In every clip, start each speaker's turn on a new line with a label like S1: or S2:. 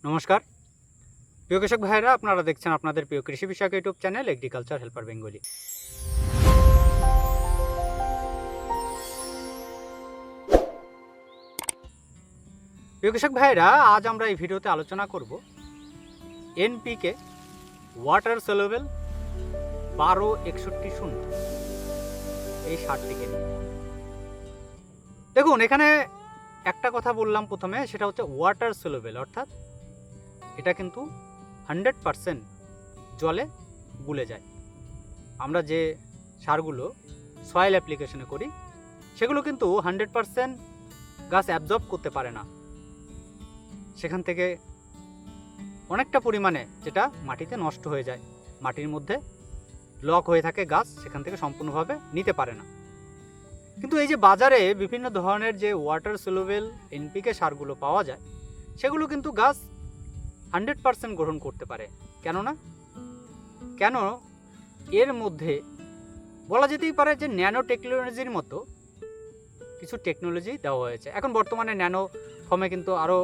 S1: নমস্কার প্রিয় কৃষক ভাইরা, আপনারা দেখছেন আপনাদের প্রিয় কৃষি বিষয়ক YouTube channel agriculture helper Bengali. প্রিয় কৃষক ভাইরা, আজ আমরা এই ভিডিওতে আলোচনা করব এনপিকে ওয়াটার সলিউবল 12-61-0 এই সারটিকে নিয়ে। দেখুন, এখানে একটা কথা বললাম প্রথমে, সেটা হচ্ছে ওয়াটার সলিউবল, অর্থাৎ এটা কিন্তু 100% জলে গুলে যায়। আমরা যে সারগুলো সয়েল অ্যাপ্লিকেশনে করি সেগুলো কিন্তু 100% গাছ অ্যাবজর্ব করতে পারে না, সেখান থেকে অনেকটা পরিমাণে যেটা মাটিতে নষ্ট হয়ে যায়, মাটির মধ্যে লক হয়ে থাকে, গাছ সেখান থেকে সম্পূর্ণভাবে নিতে পারে না। কিন্তু এই যে বাজারে বিভিন্ন ধরনের যে ওয়াটার সলিউবল এনপিকে সারগুলো পাওয়া যায়, সেগুলো কিন্তু গাছ 100% গ্রহণ করতে পারে। কেন এর মধ্যে বলা যেতেই পারে যে ন্যানো টেকনোলজির মতো কিছু টেকনোলজি দেওয়া হয়েছে। এখন বর্তমানে ন্যানো ফর্মে কিন্তু আরও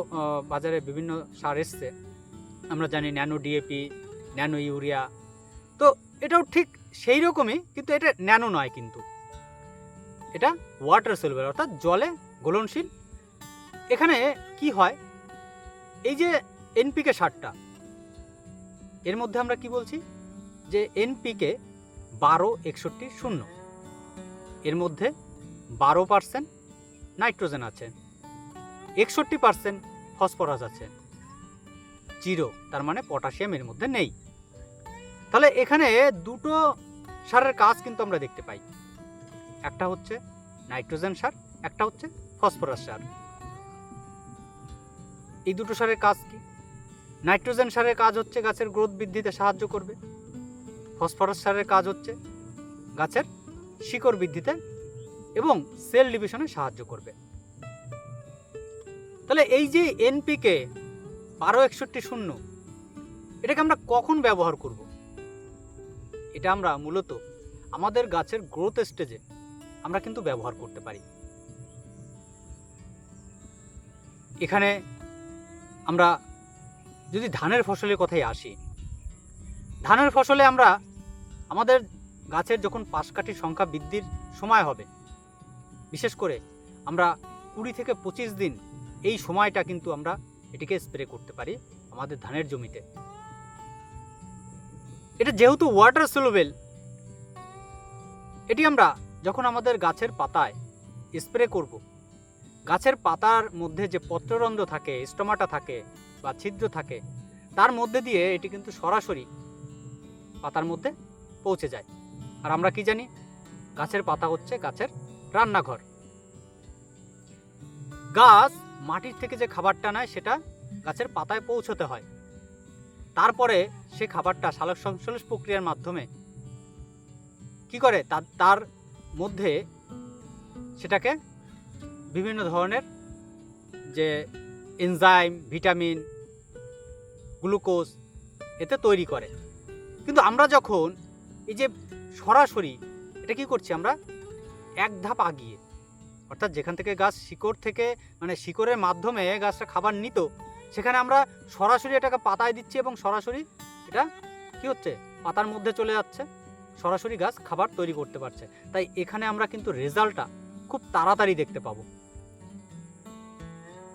S1: বাজারে বিভিন্ন সার এসছে, আমরা জানি ন্যানো ডিএপি, ন্যানো ইউরিয়া। তো এটাও ঠিক সেই রকমই, কিন্তু এটা ন্যানো নয়, কিন্তু এটা ওয়াটার সলিউবল, অর্থাৎ জলে গলনশীল। এখানে কি হয়, এই যে এনপিকে সারটা, এর মধ্যে আমরা কি বলছি যে এনপিকে 12-61-0, এর মধ্যে 12% নাইট্রোজেন আছে, 61% ফসফরাস আছে, 0, তার মানে পটাশিয়াম এর মধ্যে নেই। তাহলে এখানে দুটো সারের কাজ কিন্তু আমরা দেখতে পাই, একটা হচ্ছে নাইট্রোজেন সার, একটা হচ্ছে ফসফরাস সার। এই দুটো সারের কাজ কি? নাইট্রোজেন সারের কাজ হচ্ছে গাছের গ্রোথ বৃদ্ধিতে সাহায্য করবে, ফসফরাস সারের কাজ হচ্ছে গাছের শিকড় বৃদ্ধিতে এবং সেল ডিভিশনে সাহায্য করবে। তাহলে এই যে এনপিকে 12-61-0, এটাকে আমরা কখন ব্যবহার করব? এটা আমরা মূলত আমাদের গাছের গ্রোথ স্টেজে আমরা কিন্তু ব্যবহার করতে পারি। এখানে আমরা যদি ধানের ফসলের কথাই আসি, ধানের ফসলে আমরা আমাদের গাছের যখন পাশকাঠির সংখ্যা বৃদ্ধির সময় হবে, বিশেষ করে আমরা 20 থেকে 25 দিন এই সময়টা কিন্তু আমরা এটিকে স্প্রে করতে পারি আমাদের ধানের জমিতে। এটা যেহেতু ওয়াটার সলিউবল, এটি আমরা যখন আমাদের গাছের পাতায় স্প্রে করব, গাছের পাতার মধ্যে যে পত্ররন্ধ্র থাকে, স্টোমাটা থাকে বা ছিদ্র থাকে, তার মধ্যে দিয়ে এটি কিন্তু সরাসরি পাতার মধ্যে পৌঁছে যায়। আর আমরা কি জানি, গাছের পাতা হচ্ছে গাছের রান্নাঘর। গাছ মাটির থেকে যে খাবারটা নেয় সেটা গাছের পাতায় পৌঁছতে হয়, তারপরে সে খাবারটা সালোক সংশ্লেষ প্রক্রিয়ার মাধ্যমে কি করে, তার মধ্যে সেটাকে বিভিন্ন ধরনের যে এনজাইম, ভিটামিন, গ্লুকোজ এতে তৈরি করে। কিন্তু আমরা যখন এই যে সরাসরি এটা কি করছি, আমরা এক ধাপ আগিয়ে, অর্থাৎ যেখান থেকে গাছ শিকড় থেকে মানে শিকড়ের মাধ্যমে গাছটা খাবার নিত, সেখানে আমরা সরাসরি এটাকে পাতায় দিচ্ছি এবং সরাসরি এটা কি হচ্ছে, পাতার মধ্যে চলে যাচ্ছে, সরাসরি গাছ খাবার তৈরি করতে পারছে। তাই এখানে আমরা কিন্তু রেজাল্টটা খুব তাড়াতাড়ি দেখতে পাবো।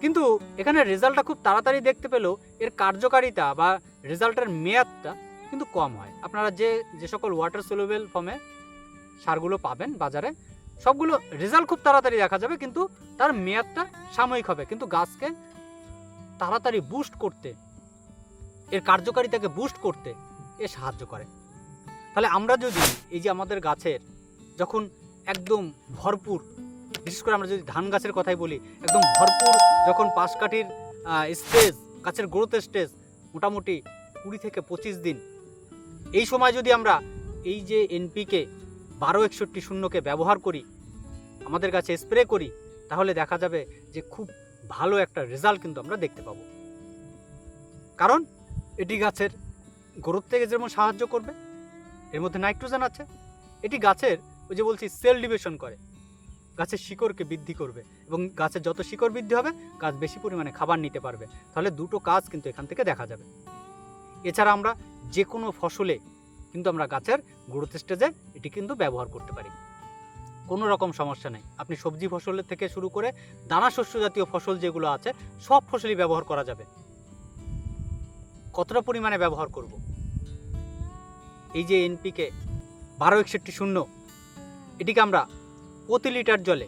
S1: কিন্তু এখানে রেজাল্টটা খুব তাড়াতাড়ি দেখতে পেলেও এর কার্যকারিতা বা রেজাল্টের মেয়াদটা কিন্তু কম হয়। আপনারা যে সকল ওয়াটার সলিউবল ফর্মে সারগুলো পাবেন বাজারে, সবগুলো রেজাল্ট খুব তাড়াতাড়ি দেখা যাবে, কিন্তু তার মেয়াদটা সাময়িক হবে, কিন্তু গাছকে তাড়াতাড়ি বুস্ট করতে, এর কার্যকারিতাকে বুস্ট করতে এ সাহায্য করে। তাহলে আমরা যদি এই যে আমাদের গাছের যখন একদম ভরপুর, বিশেষ করে আমরা যদি ধান গাছের কথাই বলি, একদম ভরপুর যখন পাশকাঠির স্টেজ, গাছের গ্রোথ স্টেজ মোটামুটি 20 থেকে 25 দিন, এই সময় যদি আমরা এই যে এনপিকে 12-61-0কে ব্যবহার করি, আমাদের গাছে স্প্রে করি, তাহলে দেখা যাবে যে খুব ভালো একটা রেজাল্ট কিন্তু আমরা দেখতে পাবো। কারণ এটি গাছের গ্রোথ থেকে যেমন সাহায্য করবে, এর মধ্যে নাইট্রোজেন আছে, এটি গাছের ওই যে বলছি সেল ডিভিশন করে, গাছের শিকড়কে বৃদ্ধি করবে এবং গাছের যত শিকড় বৃদ্ধি হবে গাছ বেশি পরিমাণে খাবার নিতে পারবে। তাহলে দুটো কাজ কিন্তু এখান থেকে দেখা যাবে। এছাড়া আমরা যে কোনো ফসলে কিন্তু আমরা গাছের গ্রোথ স্টেজে এটি কিন্তু ব্যবহার করতে পারি, কোনো রকম সমস্যা নেই। আপনি সবজি ফসলের থেকে শুরু করে দানা শস্য জাতীয় ফসল যেগুলো আছে সব ফসলই ব্যবহার করা যাবে। কতটা পরিমাণে ব্যবহার করব? এই যে এনপিকে 1261 এটিকে আমরা প্রতি লিটার জলে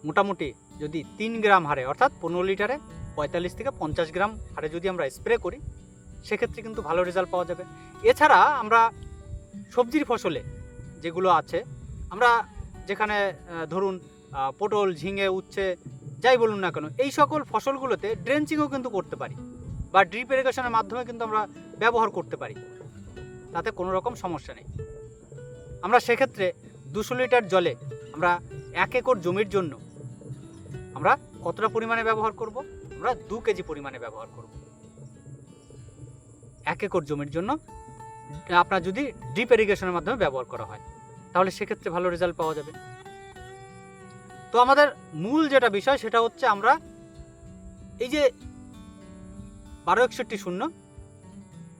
S1: মোটামুটি যদি 3 গ্রাম হারে অর্থাৎ 15 লিটারে 45 থেকে 50 গ্রাম হারে যদি আমরা স্প্রে করি সেক্ষেত্রে কিন্তু ভালো রেজাল্ট পাওয়া যাবে। এছাড়া আমরা সবজির ফসলে যেগুলো আছে আমরা যেখানে ধরুন পটল, ঝিঙে, উচ্ছে যাই বলুন না কেন এই সকল ফসলগুলোতে ড্রেঞ্চিংও কিন্তু করতে পারি বা ড্রিপ ইরিগেশনের মাধ্যমে কিন্তু আমরা ব্যবহার করতে পারি, তাতে কোনো রকম সমস্যা নেই। আমরা সেক্ষেত্রে 200 লিটার জলে আমরা 1 একর জমির জন্য আমরা কতটা পরিমাণে ব্যবহার করব? আমরা 2 কেজি পরিমাণে ব্যবহার করব 1 একর জমির জন্য। আপনার যদি ড্রিপ ইরিগেশনের মাধ্যমে ব্যবহার করা হয় তাহলে সেক্ষেত্রে ভালো রেজাল্ট পাওয়া যাবে। তো আমাদের মূল যেটা বিষয় সেটা হচ্ছে আমরা এই যে 1261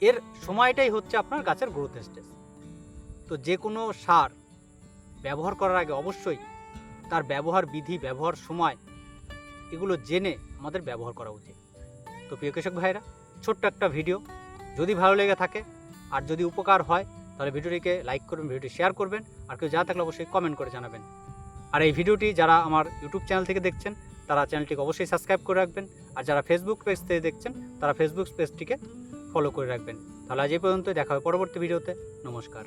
S1: এর সময়টাই হচ্ছে আপনার গাছের গ্রোথ স্টেজ। তো যে কোনো সার ব্যবহার করার আগে অবশ্যই তার ব্যবহার বিধি, ব্যবহার সময় এগুলো জেনে আমাদের ব্যবহার করা উচিত। তো প্রিয় কৃষক ভাইরা, ছোট্ট একটা ভিডিও, যদি ভালো লেগে থাকে আর যদি উপকার হয় তাহলে ভিডিওটিকে লাইক করবেন, ভিডিওটি শেয়ার করবেন, আর কেউ যা থাকলে অবশ্যই কমেন্ট করে জানাবেন। আর এই ভিডিওটি যারা আমার ইউটিউব চ্যানেল থেকে দেখছেন তারা চ্যানেলটিকে অবশ্যই সাবস্ক্রাইব করে রাখবেন, আর যারা ফেসবুক পেজ থেকে দেখছেন তারা ফেসবুক পেজটিকে ফলো করে রাখবেন। তাহলে আজ এই পর্যন্ত, দেখা হবে পরবর্তী ভিডিওতে। নমস্কার।